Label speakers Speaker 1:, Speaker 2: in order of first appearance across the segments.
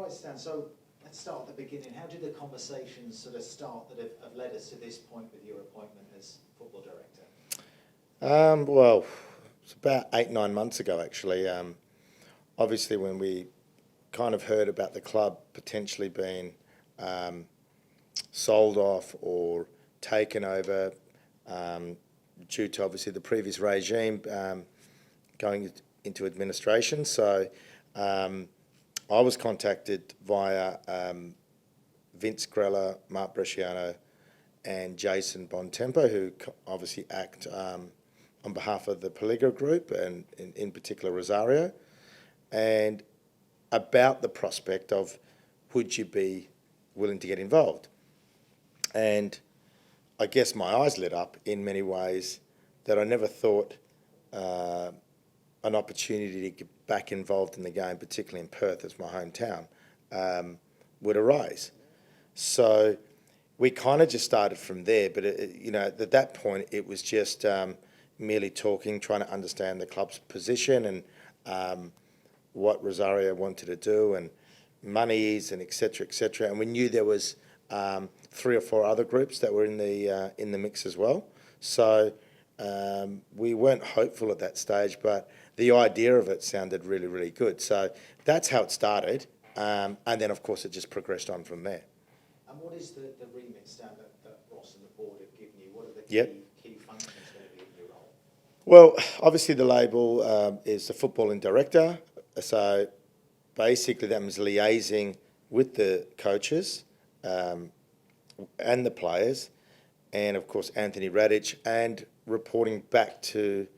Speaker 1: right, Stan. So let's start at the beginning. How did the conversations sort of start that have led us to this point with your appointment as football director?
Speaker 2: Well, it's about 8-9 months ago, actually. Obviously, when we kind of heard about the club potentially being sold off or taken over due to obviously the previous regime going into administration. So I was contacted via Vince Grella, Mark Bresciano and Jason Bontempo, who obviously act on behalf of the Peligro Group and in particular Rosario, and about the prospect of would you be willing to get involved. And I guess my eyes lit up in many ways that I never thought an opportunity to get back involved in the game, particularly in Perth as my hometown, would arise. So we kind of just started from there, but at that point it was just merely talking, trying to understand the club's position and what Rosario wanted to do and monies and et cetera, and we knew there was 3 or 4 other groups that were in the mix as well. So we weren't hopeful at that stage, but the idea of it sounded really, really good. So that's how it started, and then of course it just progressed on from there.
Speaker 1: And what is the remit, Stan, that Ross and the board have given you? What are the key functions going to be in your role?
Speaker 2: Well, obviously the label is the footballing director. So basically that means liaising with the coaches and the players, and of course Anthony Radic, and reporting back to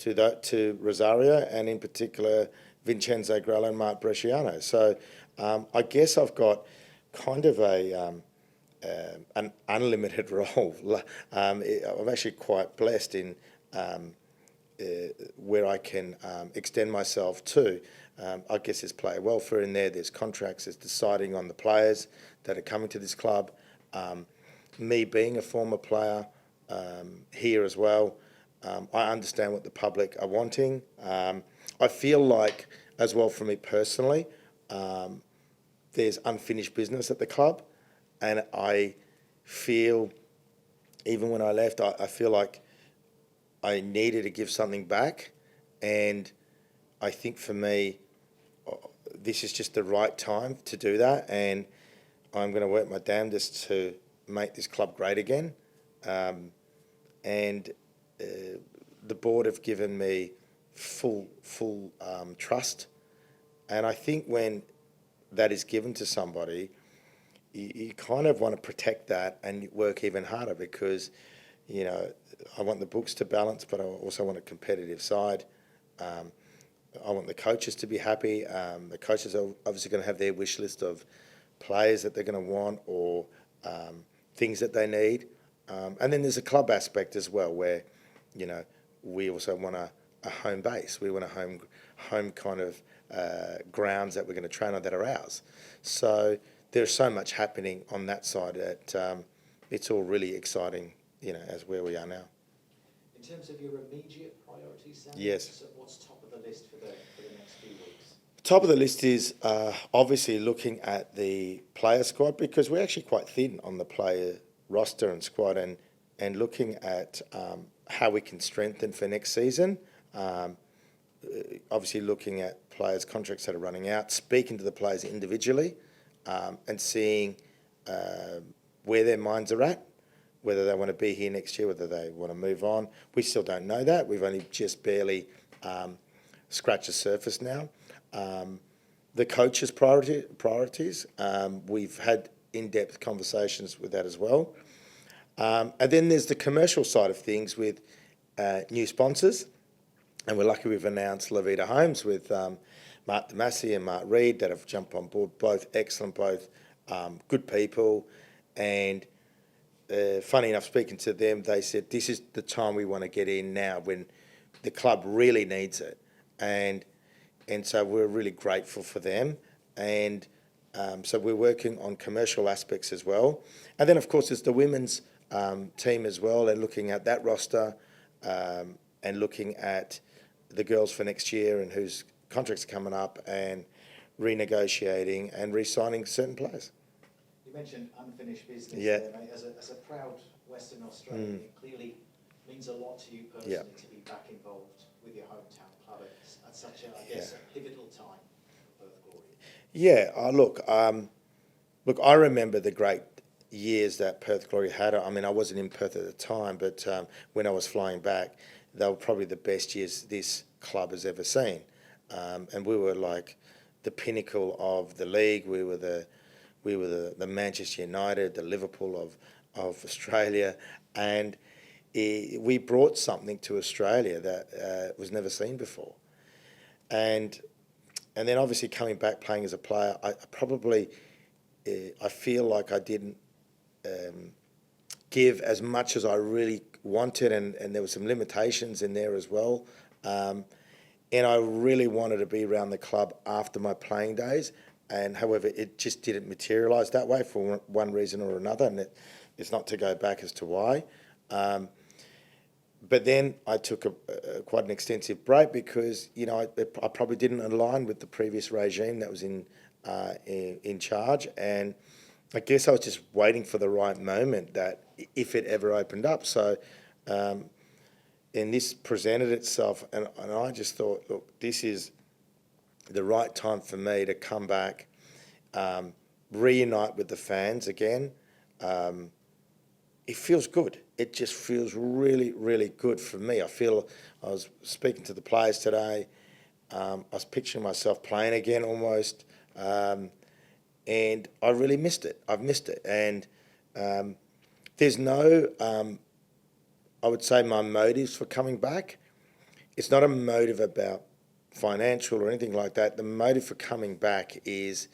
Speaker 2: Rosario, and in particular Vincenzo Grella and Mark Bresciano. So I guess I've got kind of an unlimited role. I'm actually quite blessed in where I can extend myself to. I guess there's player welfare in there, there's contracts, there's deciding on the players that are coming to this club. Me being a former player here as well, I understand what the public are wanting. I feel like, as well for me personally, there's unfinished business at the club, and I feel, even when I left, I feel like I needed to give something back, and I think for me, this is just the right time to do that, and I'm going to work my damnedest to make this club great again. And the board have given me full trust, and I think when that is given to somebody, you kind of want to protect that and work even harder, because I want the books to balance, but I also want a competitive side. I want the coaches to be happy. The coaches are obviously going to have their wish list of players that they're going to want, or things that they need. And then there's a club aspect as well, where we also want a home base. We want a home kind of grounds that we're going to train on that are ours. So there's so much happening on that side that it's all really exciting, as where we are now.
Speaker 1: In terms of your immediate priorities, Sam,
Speaker 2: yes.
Speaker 1: What's top of the list for the next few weeks?
Speaker 2: Top of the list is obviously looking at the player squad, because we're actually quite thin on the player roster and squad, and looking at how we can strengthen for next season. Obviously looking at players' contracts that are running out, speaking to the players individually, and seeing where their minds are at, whether they want to be here next year, whether they want to move on. We still don't know that. We've only just barely scratched the surface now. The coaches' priorities, we've had in-depth conversations with that as well. And then there's the commercial side of things with new sponsors, and we're lucky we've announced Lazaridis Homes with Mark Damassi and Mark Reed that have jumped on board, both excellent, both good people. And funny enough, speaking to them, they said this is the time we want to get in now, when the club really needs it. And so we're really grateful for them. And so we're working on commercial aspects as well. And then, of course, there's the women's team as well, and looking at that roster, and looking at the girls for next year and whose contracts are coming up, and renegotiating and re-signing certain players.
Speaker 1: You mentioned unfinished business
Speaker 2: Yeah.
Speaker 1: there, mate. As a proud Western Australian, it clearly means a lot to you personally
Speaker 2: Yeah.
Speaker 1: to be back involved with your hometown club at such a, I guess, a pivotal time for Perth Glory.
Speaker 2: Yeah, look, I remember the great years that Perth Glory had. I mean, I wasn't in Perth at the time, but when I was flying back, they were probably the best years this club has ever seen. And we were like the pinnacle of the league. We were the Manchester United, the Liverpool of Australia, and we brought something to Australia that was never seen before. And then obviously coming back playing as a player, I feel like I didn't give as much as I really wanted, and there were some limitations in there as well. And I really wanted to be around the club after my playing days, and however, it just didn't materialise that way for one reason or another, and it's not to go back as to why. But then I took quite an extensive break because I probably didn't align with the previous regime that was in charge, and I guess I was just waiting for the right moment that if it ever opened up. So, and this presented itself, and I just thought, look, this is the right time for me to come back, reunite with the fans again. It feels good. It just feels really, really good for me. I was speaking to the players today. I was picturing myself playing again almost. And I really missed it. I've missed it. And there's no, I would say my motives for coming back. It's not a motive about financial or anything like that. The motive for coming back is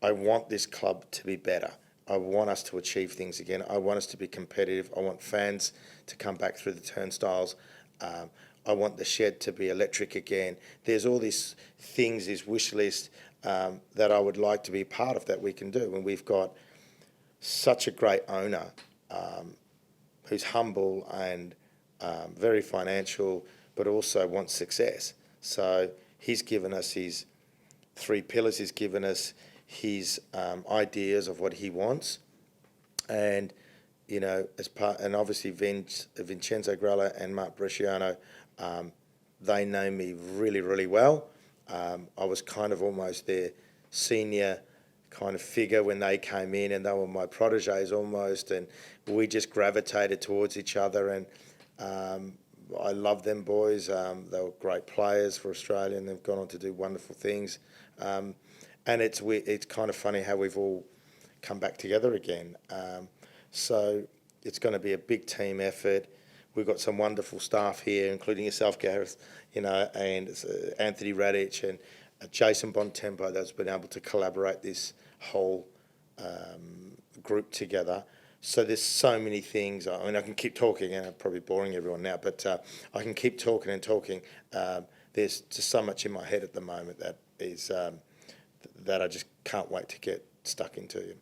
Speaker 2: I want this club to be better. I want us to achieve things again. I want us to be competitive. I want fans to come back through the turnstiles. I want the shed to be electric again. There's all these things, this wish list that I would like to be part of that we can do. And we've got such a great owner who's humble and very financial, but also wants success. So he's given us his 3 pillars. He's given us his ideas of what he wants, and and obviously Vincenzo Grella and Mark Bresciano, they know me really, really well. I was kind of almost their senior kind of figure when they came in, and they were my proteges almost, and we just gravitated towards each other, and I love them boys. They were great players for Australia, and they've gone on to do wonderful things. And it's kind of funny how we've all come back together again. So it's going to be a big team effort. We've got some wonderful staff here, including yourself, Gareth, and Anthony Radic and Jason Bontempo that's been able to collaborate this whole group together. So there's so many things. I mean, I can keep talking, and I'm probably boring everyone now, but I can keep talking and talking. There's just so much in my head at the moment that is that I just can't wait to get stuck into.